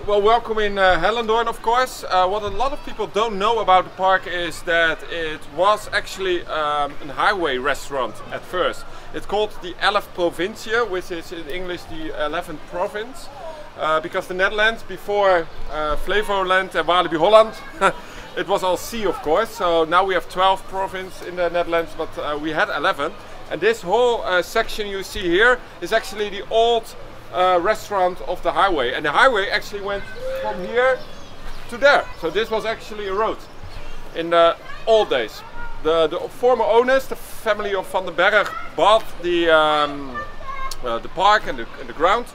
Well, welcome in Hellendoorn, of course. What a lot of people don't know about the park is that it was actually a highway restaurant at first. It's called the 11th provincie, which is in English the 11th province. Because the Netherlands, before Flevoland and Walibi Holland, it was all sea, of course. So now we have 12 provinces in the Netherlands, but we had 11. And this whole section you see here is actually the old restaurant of the highway, and the highway actually went from here to there. So this was actually a road in the old days. The former owners, the family of Van den Berg, bought the park and the ground,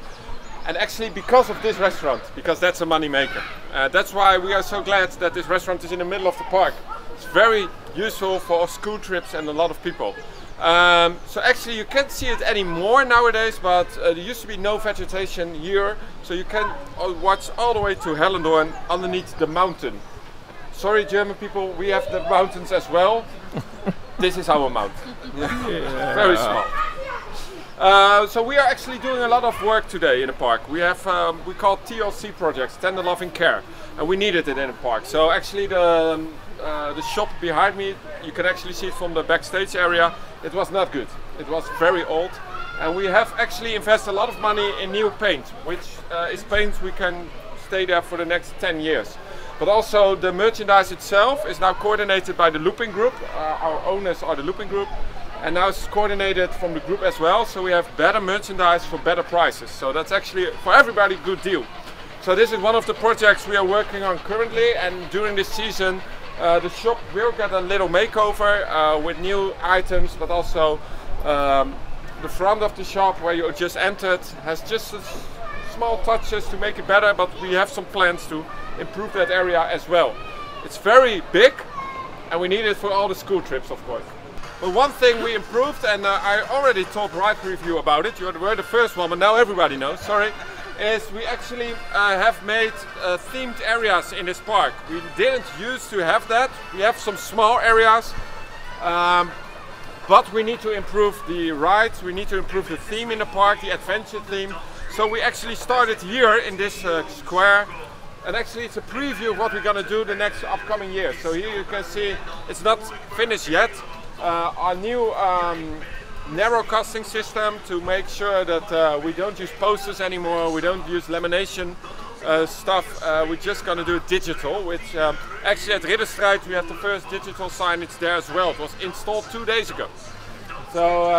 and actually because of this restaurant, because that's a money maker. That's why we are so glad that this restaurant is in the middle of the park. It's very useful for school trips and a lot of people. So actually you can't see it anymore nowadays, but there used to be no vegetation here, so you can watch all the way to Hellendoorn underneath the mountain. Sorry German people, we have the mountains as well. This is our mountain. Yeah. Very small. So we are actually doing a lot of work today in the park. We have we call TLC projects, Tender Loving Care, and we needed it in the park. So actually the shop behind me, you can actually see it from the backstage area. It was not good. It was very old, and we have actually invested a lot of money in new paint, which is paint we can stay there for the next 10 years. But also the merchandise itself is now coordinated by the Looping Group. Our owners are the Looping Group, and now it's coordinated from the group as well. So we have better merchandise for better prices. So that's actually for everybody a good deal. So this is one of the projects we are working on currently, and during this season the shop will get a little makeover with new items, but also the front of the shop where you just entered has just small touches to make it better, but we have some plans to improve that area as well. It's very big, and we need it for all the school trips, of course. But one thing we improved, and I already told Ride Review about it, you were the first one, but now everybody knows, sorry, is we actually have made themed areas in this park. We didn't used to have that. We have some small areas, but we need to improve the rides, we need to improve the theme in the park, the adventure theme. So we actually started here in this square, and actually it's a preview of what we're going to do the next upcoming years. So here you can see it's not finished yet. Our new narrow casting system to make sure that we don't use posters anymore, we don't use lamination stuff, we're just going to do it digital, which actually at RidderStrijd we have the first digital signage there as well. It was installed 2 days ago. So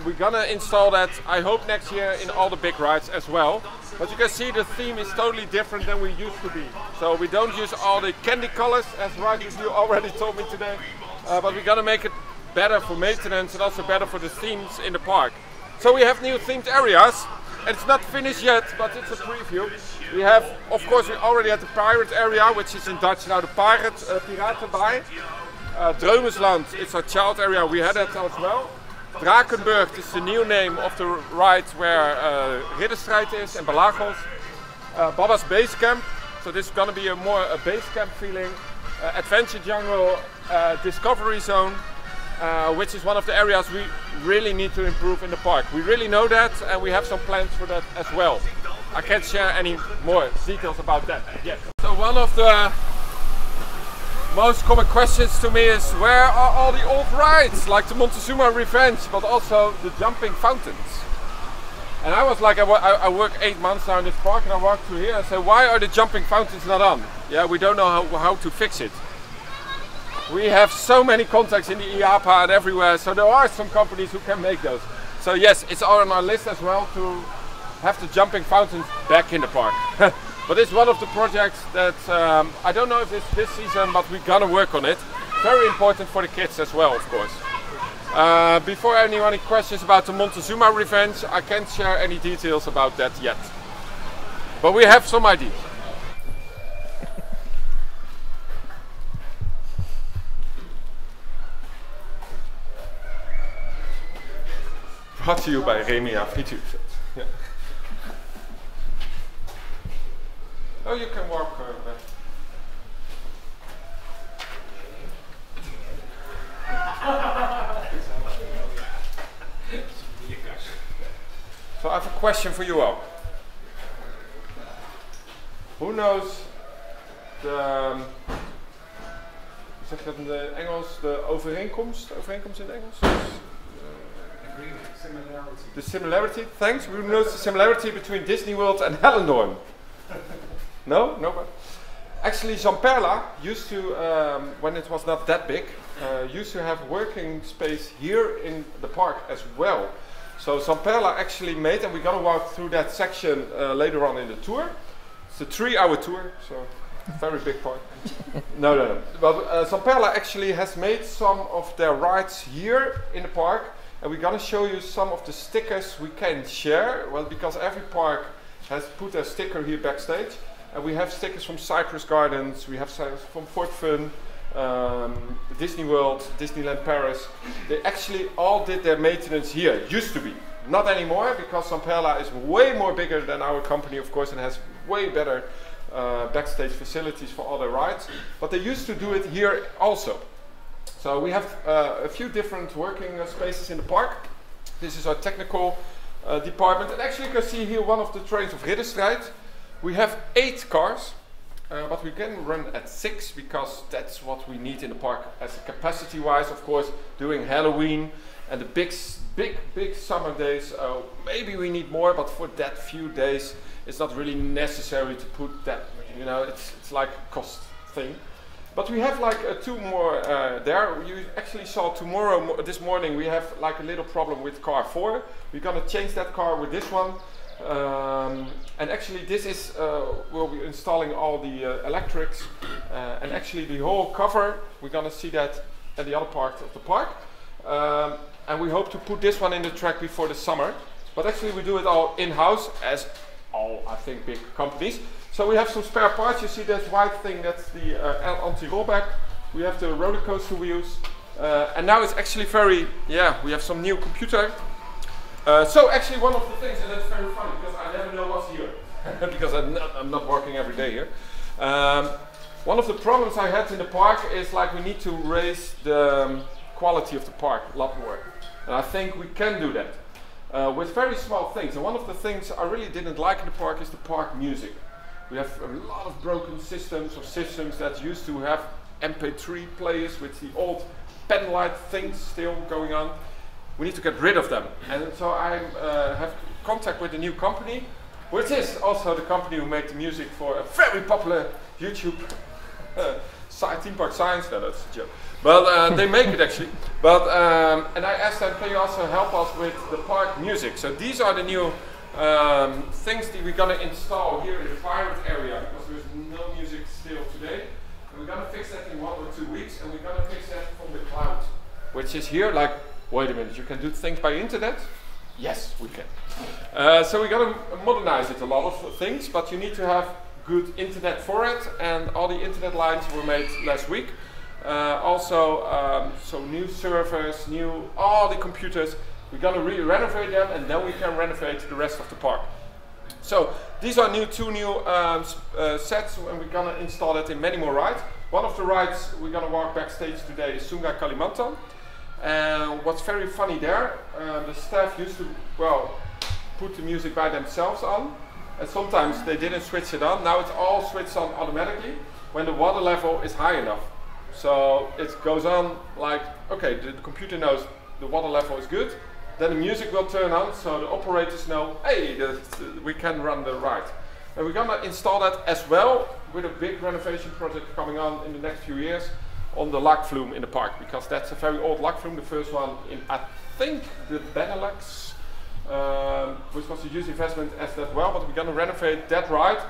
we're going to install that, I hope, next year in all the big rides as well. But you can see the theme is totally different than we used to be. So we don't use all the candy colors, as Ride Review already told me today, but we're going to make it better for maintenance and also better for the themes in the park. So we have new themed areas, and it's not finished yet, but it's a preview. We have, of course, we already had the pirate area, which is in Dutch now the Piratenbaai. Droomesland, it's our child area, we had that as well. Drakenburg is the new name of the ride where RidderStrijd is, and Belagos. Baba's Base Camp, so this is going to be a more base camp feeling. Adventure Jungle, Discovery Zone, which is one of the areas we really need to improve in the park. We really know that, and we have some plans for that as well. I can't share any more details about that yet. So one of the most common questions to me is, where are all the old rides, like the Montezuma Revenge, but also the jumping fountains? And I was like, I work 8 months now in this park, and I walked through here and said, why are the jumping fountains not on? Yeah, we don't know how to fix it. We have so many contacts in the IAPA and everywhere, so there are some companies who can make those. So yes, it's on our list as well to have the jumping fountains back in the park. But it's one of the projects that I don't know if it's this season, but we're gonna work on it. Very important for the kids as well, of course. Before any questions about the Montezuma Revenge, I can't share any details about that yet. But we have some ideas. Brought to you by Remia Frituurvet. Yeah. Oh, you can walk back. So I have a question for you all. Who knows de, zeg dat in de Engels, de overeenkomst in Engels? Similarity. The similarity, thanks. Who knows the similarity between Disney World and Hellendoorn? No? Nobody? Actually, Zamperla used to, when it was not that big, used to have working space here in the park as well. So Zamperla actually made, and we're going to walk through that section later on in the tour. It's a 3-hour tour, so very big park. No. But Zamperla actually has made some of their rides here in the park, and we're going to show you some of the stickers we can share. Well, because every park has put a sticker here backstage. And we have stickers from Cypress Gardens, we have stickers from Fort Fun, Disney World, Disneyland Paris. They actually all did their maintenance here, used to be. Not anymore, because Zamperla is way more bigger than our company, of course, and has way better backstage facilities for all their rides. But they used to do it here also. So we have a few different working spaces in the park. This is our technical department. And actually you can see here one of the trains of RidderStrijd. We have 8 cars, but we can run at 6 because that's what we need in the park as a capacity wise. Of course, doing Halloween and the big summer days, maybe we need more, but for that few days it's not really necessary to put that, you know, it's like a cost thing. But we have like 2 more there. You actually saw this morning we have like a little problem with car 4. We're gonna change that car with this one. And actually this is, we'll be installing all the electrics and actually the whole cover, we're gonna see that at the other part of the park. And we hope to put this one in the track before the summer. But actually we do it all in-house, as all, I think, big companies. So we have some spare parts. You see that white thing, that's the anti-rollback. We have the roller coaster wheels. And now it's actually we have some new computer. So actually one of the things, and that's very funny because I never know what's here, because I'm not working every day here. One of the problems I had in the park is like we need to raise the quality of the park a lot more. And I think we can do that with very small things. And one of the things I really didn't like in the park is the park music. We have a lot of broken systems that used to have MP3 players with the old pen light things still going on. We need to get rid of them. And so I have contact with a new company, which is also the company who made the music for a very popular YouTube theme park science. No, that's a joke. But they make it actually. But and I asked them, can you also help us with the park music? So these are the new things that we're gonna install here in the pirate area, because there's no music still today. And we're gonna fix that in 1 or 2 weeks, and we're gonna fix that from the cloud, which is here. Like, wait a minute, you can do things by internet? Yes, we can. So we're gonna modernize it, a lot of things, but you need to have good internet for it, and all the internet lines were made last week. So new servers, all the computers. We're gonna renovate them, and then we can renovate the rest of the park. So these are two new sets, and we're gonna install it in many more rides. One of the rides we're gonna walk backstage today is Sungai Kalimantan. And what's very funny there, the staff used to, put the music by themselves on, and sometimes they didn't switch it on. Now it's all switched on automatically when the water level is high enough. So it goes on like, okay, the computer knows the water level is good, then the music will turn on, so the operators know, hey, we can run the ride. And we're gonna install that as well with a big renovation project coming on in the next few years on the log flume in the park, because that's a very old log flume, the first one in, I think, the Benelux, which was a huge investment as that well, but we're gonna renovate that ride,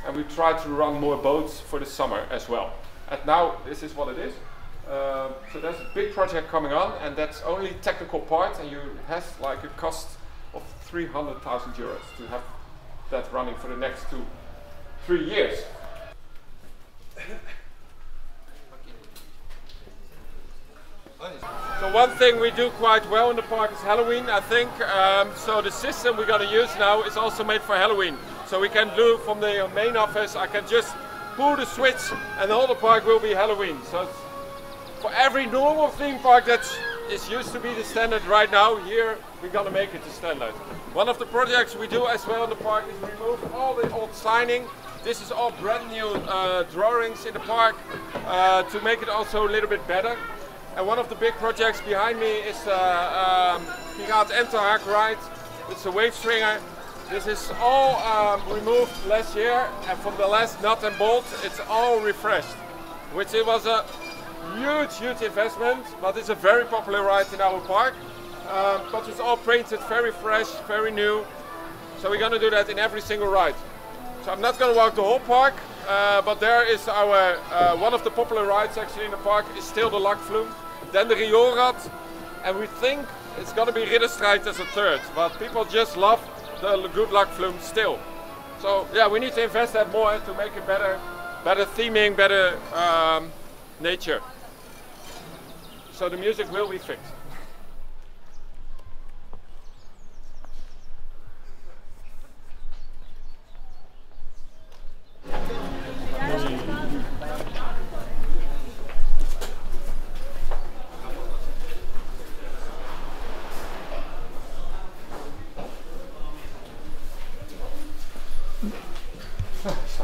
and we try to run more boats for the summer as well. And now this is what it is. So there's a big project coming on, and that's only technical part, and it has like a cost of 300,000 euros to have that running for the next 2-3 years. So one thing we do quite well in the park is Halloween, I think. So the system we're going to use now is also made for Halloween. So we can do from the main office, I can just pull the switch and the whole park will be Halloween. So it's for every normal theme park that is used to be the standard right now, here we're going to make it the standard. One of the projects we do as well in the park is remove all the old signing. This is all brand new drawings in the park to make it also a little bit better. And one of the big projects behind me is Piraat Enterhaak ride. It's a wave stringer. This is all removed last year, and from the last nut and bolt, it's all refreshed. Which it was a huge investment, but it's a very popular ride in our park. But it's all painted very fresh, very new. So we're gonna do that in every single ride. So I'm not gonna walk the whole park, but there is our one of the popular rides actually in the park is still the Lakvloem, then the Rioolrad, and we think it's gonna be RidderStrijd as a third. But people just love the good Lakvloem still. So yeah, we need to invest that more to make it better theming, better nature. So the music will be fixed.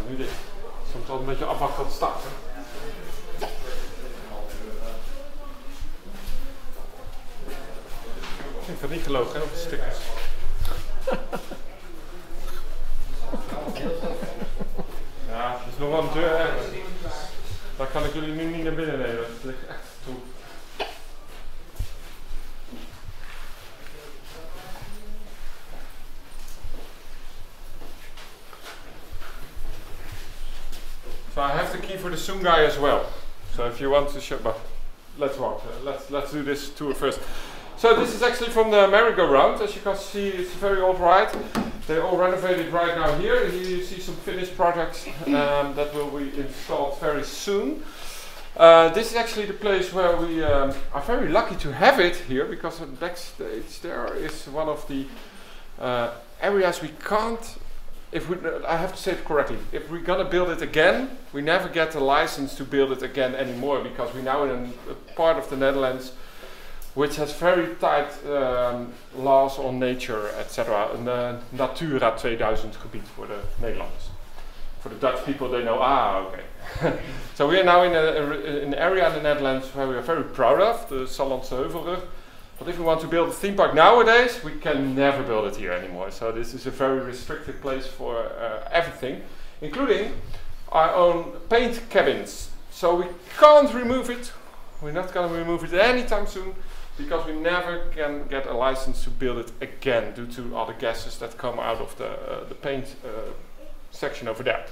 Nu dit. Soms wel een beetje afwachten tot het start. Ik vind het niet gelogen, hè, op de stickers. Ja, er is nog wel een deur ergens. Daar kan ik jullie nu niet naar binnen nemen. Dat ligt echt toe. So I have the key for the Sungai as well. So if you want to show, but let's walk. Let's do this tour first. So this is actually from the merry-go-round. As you can see, it's a very old ride. They all renovated right now here. Here you see some finished projects that will be installed very soon. This is actually the place where we are very lucky to have it here, because the backstage there is one of the areas we can't. I have to say it correctly, if we're gonna build it again, we never get a license to build it again anymore, because we're now in a part of the Netherlands which has very tight laws on nature, etc. Een Natura 2000 gebied voor de Nederlanders. For the Dutch people, they know, okay. So we are now in an area in the Netherlands where we are very proud of, the Sallandse Heuvelrug. But if we want to build a theme park nowadays, we can never build it here anymore. So this is a very restricted place for everything, including our own paint cabins. So we can't remove it. We're not going to remove it anytime soon, because we never can get a license to build it again due to all the gases that come out of the paint section over there.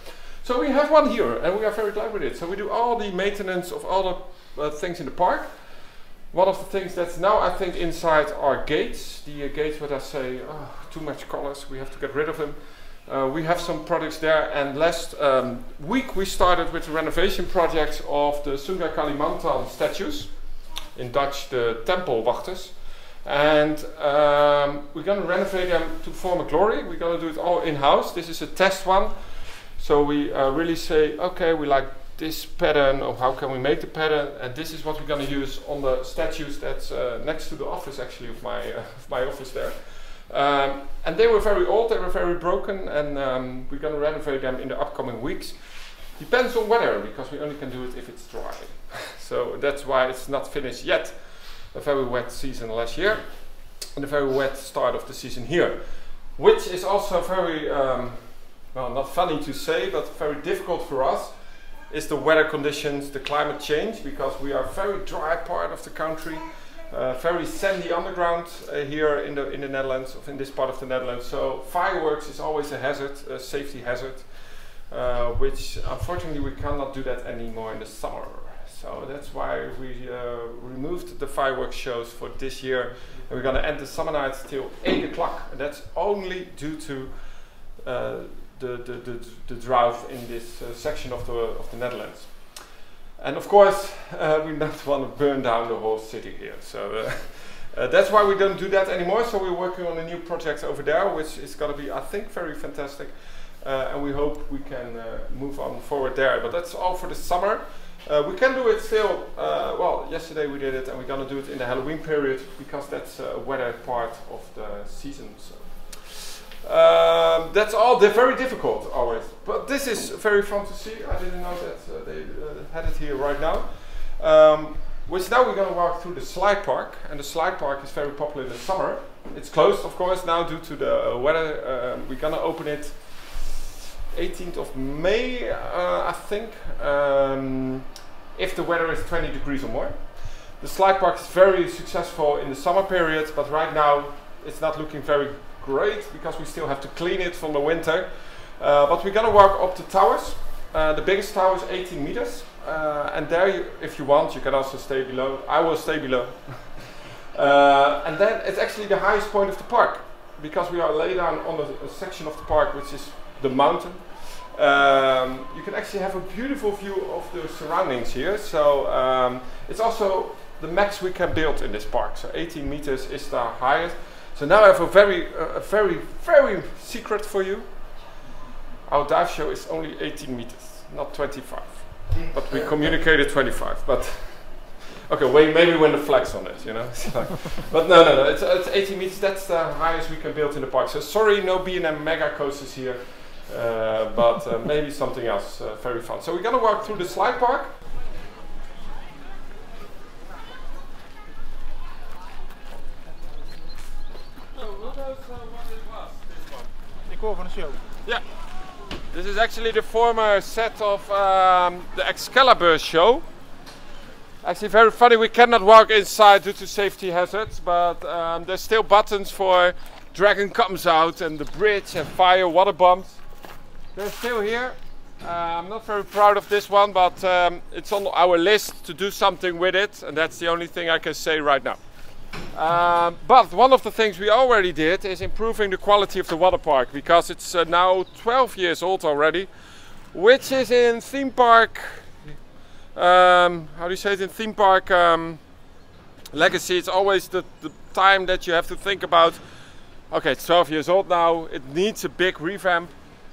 So we have one here, and we are very glad with it. So we do all the maintenance of all the things in the park. One of the things that's now, I think, inside are gates. The gates where I say, oh, too much colors, we have to get rid of them. We have some products there, and last week we started with the renovation projects of the Sungai Kalimantan statues. In Dutch, the tempelwachters. And we're going to renovate them to former glory. We're going to do it all in-house. This is a test one. So we really say, okay, we like this pattern, or how can we make the pattern, and this is what we're going to use on the statues that's next to the office actually of my office there. And they were very old, they were very broken, and we're going to renovate them in the upcoming weeks. Depends on weather, because we only can do it if it's dry. So that's why it's not finished yet. A very wet season last year, and a very wet start of the season here, which is also very, well, not funny to say, but very difficult for us, is the weather conditions, the climate change, because we are a very dry part of the country, very sandy underground here in the Netherlands, in this part of the Netherlands. So fireworks is always a hazard, a safety hazard, which unfortunately we cannot do that anymore in the summer. So that's why we removed the fireworks shows for this year, and we're going to end the summer nights till 8 o'clock, and that's only due to the drought in this section of the Netherlands. And of course, we don't want to burn down the whole city here. So that's why we don't do that anymore. So we're working on a new project over there, which is going to be, I think, very fantastic. And we hope we can move on forward there. But that's all for the summer. We can do it still, well, yesterday we did it, and we're going to do it in the Halloween period, because that's a wetter part of the season. So. That's all. They're very difficult always, but this is very fun to see. I didn't know that they had it here right now. Which now we're going to walk through the slide park, and the slide park is very popular in the summer. It's closed, of course, now due to the weather. We're going to open it 18th of May, I think, if the weather is 20 degrees or more. The slide park is very successful in the summer period, but right now it's not looking very great because we still have to clean it from the winter. But we're going to walk up the towers. The biggest tower is 18 meters. And there, if you want, you can also stay below. I will stay below. And then it's actually the highest point of the park, because we are laid down on a section of the park which is the mountain. You can actually have a beautiful view of the surroundings here. So it's also the max we can build in this park. So 18 meters is the highest. So now I have a very secret for you. Our dive show is only 18 meters, not 25. But we communicated 25. But okay, maybe when the flag's on it, you know. But no, it's 18 meters. That's the highest we can build in the park. So sorry, no B&M mega coasters here, but maybe something else very fun. So we're gonna walk through the slide park. So who knows what it was? This one. Ik hoor van de show. Yeah. This is actually the former set of the Excalibur show. Actually very funny, we cannot walk inside due to safety hazards, but there's still buttons for Dragon Comes Out and the bridge and fire water bombs. They're still here. I'm not very proud of this one, but it's on our list to do something with it, and that's the only thing I can say right now. But one of the things we already did is improving the quality of the water park, because it's now 12 years old already, which is in theme park, how do you say it, in theme park legacy. It's always the time that you have to think about, okay, it's 12 years old now, it needs a big revamp,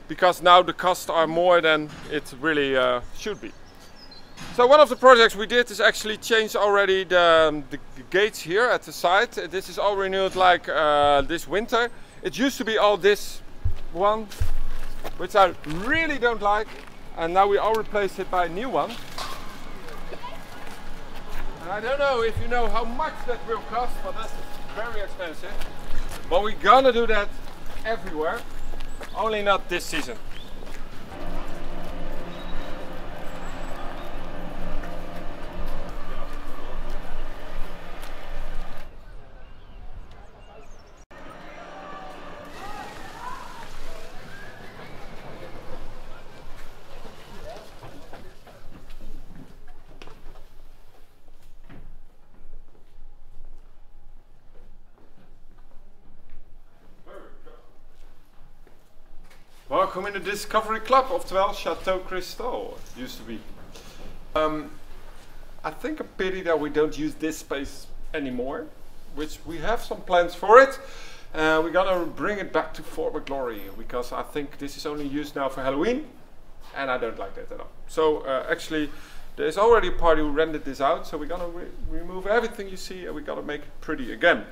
because now the costs are more than it really should be. So one of the projects we did is actually change already the gates here at the side. This is all renewed like this winter. It used to be all this one, which I really don't like, and now we all replaced it by a new one. And I don't know if you know how much that will cost, but that's very expensive. But we're gonna do that everywhere, only not this season. Welcome in the Discovery Club, oftewel Chateau Crystal, it used to be. I think a pity that we don't use this space anymore, which we have some plans for it. We're gonna bring it back to former glory, because I think this is only used now for Halloween, and I don't like that at all. So actually, there's already a party who rented this out, so we're gonna remove everything you see, and we're gonna make it pretty again.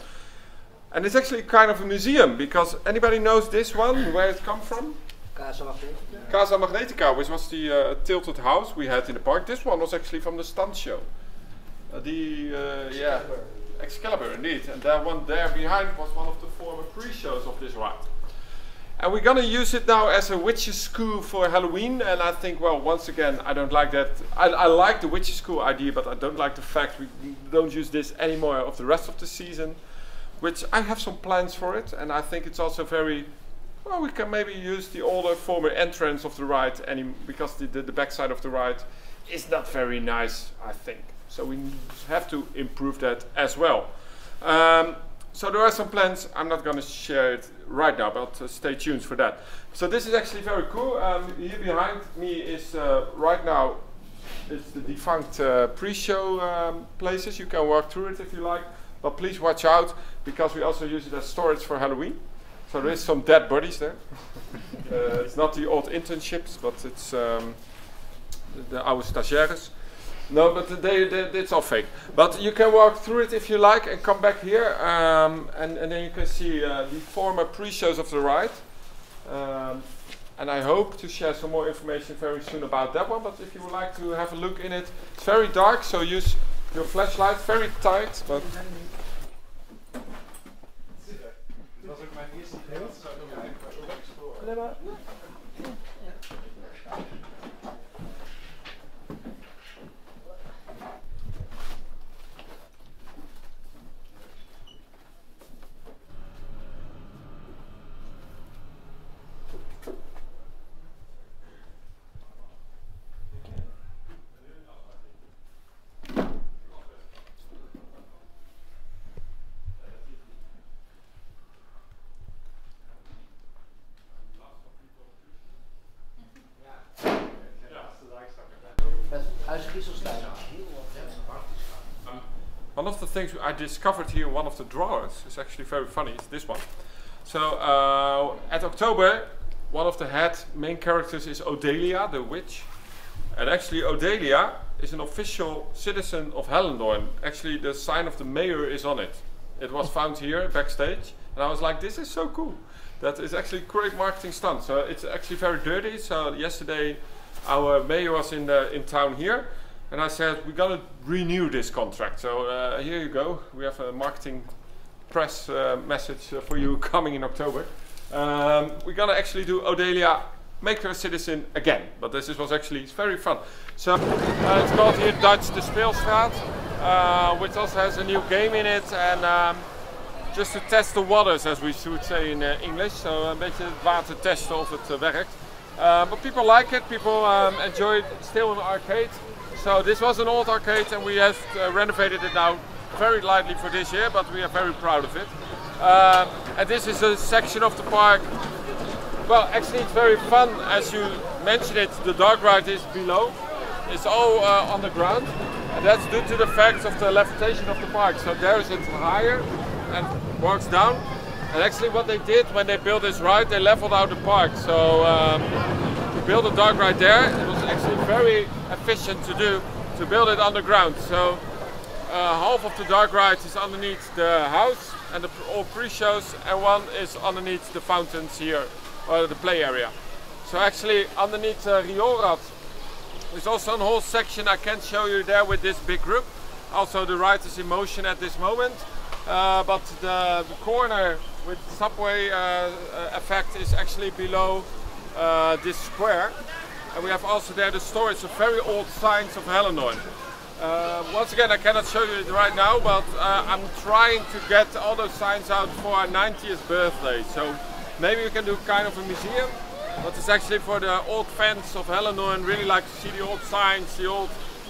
And it's actually kind of a museum, because anybody knows this one, where it comes from? Casa Magnetica. Casa Magnetica, which was the tilted house we had in the park. This one was actually from the stunt show. Yeah, Excalibur indeed. And that one there behind was one of the former pre-shows of this ride. And we're gonna use it now as a witch's school for Halloween. And I think, well, once again, I don't like that. I like the witch's school idea, but I don't like the fact we don't use this anymore of the rest of the season. Which I have some plans for it, and I think it's also very, well, we can maybe use the older former entrance of the ride, because the backside of the ride is not very nice, I think. So we have to improve that as well. So there are some plans. I'm not going to share it right now, but stay tuned for that. So this is actually very cool. Here behind me is right now, it's the defunct pre-show places. You can walk through it if you like. But please watch out, because we also use it as storage for Halloween. So there is some dead bodies there. It's not the old internships, but it's the oude stagiaires. No, but it's all fake. But you can walk through it if you like and come back here. And then you can see the former pre-shows of the ride. And I hope to share some more information very soon about that one, but if you would like to have a look in it, it's very dark, so use your flashlight, very tight, but... One of the things I discovered here in one of the drawers is actually very funny, it's this one. So at October, one of the head main characters is Odelia, the witch. And actually Odelia is an official citizen of Hellendoorn. Actually the sign of the mayor is on it. It was found here backstage and I was like, this is so cool. That is actually a great marketing stunt. So it's actually very dirty. So yesterday our mayor was in town here. And I said, we're going to renew this contract. So here you go. We have a marketing press message for you coming in October. We're going to actually do Odelia, make her a citizen again. But this was actually very fun. So it's called here Dutch de Speelstraat, which also has a new game in it. And just to test the waters, as we should say in English. So een beetje het water testen of het werkt. But people like it, people enjoy it. It's still an arcade. So this was an old arcade and we have renovated it now very lightly for this year, but we are very proud of it. And this is a section of the park. Well, actually it's very fun, as you mentioned it, the dark ride is below. It's all on the ground, and that's due to the fact of the levitation of the park. So there is it higher and walks down. And actually what they did when they built this ride, they leveled out the park. So to build a dark ride there, it was actually very efficient to build it underground. So half of the dark ride is underneath the house and all pre-shows, and one is underneath the fountains here, or the play area. So actually underneath Rioolrad there's also a whole section I can't show you there with this big group. Also the ride is in motion at this moment, but the corner with subway effect is actually below this square. And we have also there the storage of very old signs of Hellendoorn. Once again, I cannot show you it right now, but I'm trying to get all those signs out for our 90th birthday. So maybe we can do kind of a museum, but it's actually for the old fans of Hellendoorn, really like to see the old signs, the old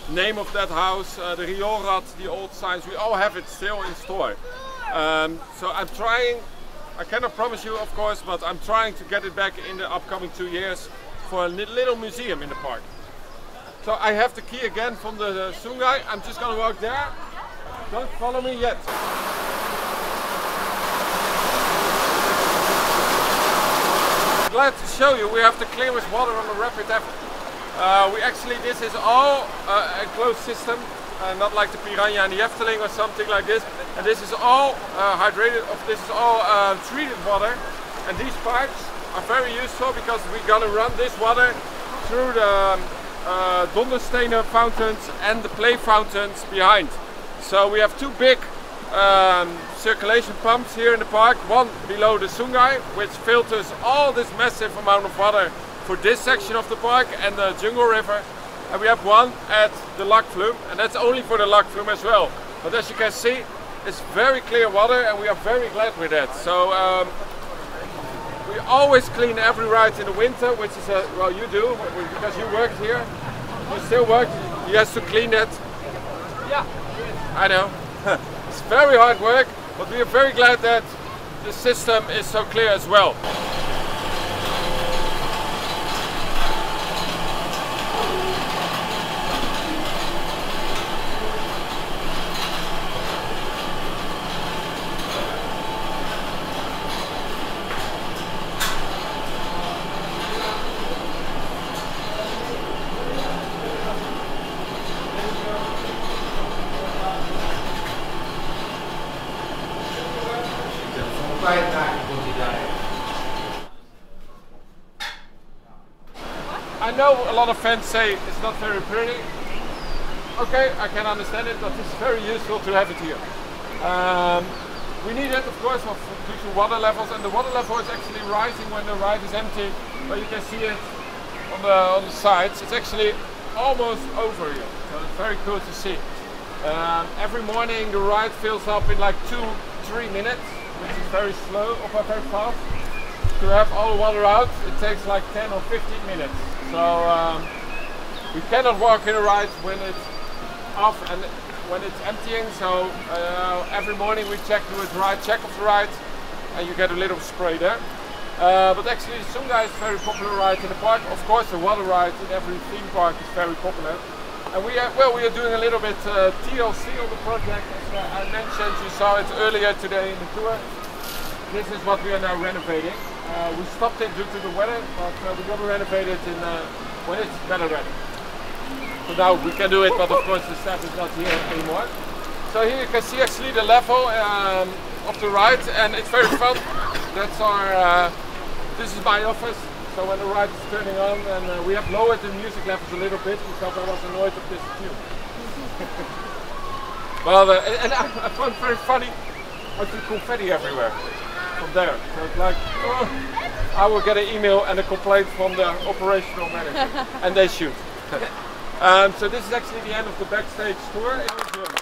name of that house, the Rioolrad, the old signs. We all have it still in store. So I'm trying, I cannot promise you of course, but I'm trying to get it back in the upcoming 2 years for a little museum in the park. So I have the key again from the Sungai. I'm just going to walk there. Don't follow me yet. Glad to show you we have the clearest water on the rapid ever. This is all a enclosed system, not like the Piranha and the Efteling or something like this. And this is all this is all treated water. And these pipes are very useful because we're going to run this water through the Donderstenen fountains and the play fountains behind. So we have two big circulation pumps here in the park, one below the Sungai, which filters all this massive amount of water for this section of the park and the Jungle River. And we have one at the Lakvloem, and that's only for the Lakvloem as well. But as you can see, it's very clear water and we are very glad with that. So we always clean every ride in the winter, which is well, you do because you worked here. You still work. He has to clean it. Yeah, I know. It's very hard work, but we are very glad that the system is so clear as well. know a lot of fans say it's not very pretty. Okay, I can understand it, but it's very useful to have it here. We need it, of course, due to water levels, and the water level is actually rising when the ride is empty. But you can see it on the sides. It's actually almost over here, so it's very cool to see. Every morning the ride fills up in like 2-3 minutes, which is very slow or very fast. To have all the water out, it takes like 10 or 15 minutes. So we cannot walk in a ride when it's off and when it's emptying. So every morning we do a check of the ride, and you get a little spray there. But actually Sungai is a very popular ride in the park. Of course the water ride in every theme park is very popular. And we are doing a little bit TLC on the project. As I mentioned, you saw it earlier today in the tour. This is what we are now renovating. We stopped it due to the weather, but we're going to renovate it when it's better ready. So now we can do it, but of course the staff is not here anymore. So here you can see actually the level of the ride, and it's very fun. That's our. This is my office. So when the ride is turning on, and we have lowered the music levels a little bit because I was annoyed with this tune. Well, and I found it very funny. I see confetti everywhere from there. So it's like, oh, I will get an email and a complaint from the operational manager, and they shoot. So this is actually the end of the backstage tour in Germany.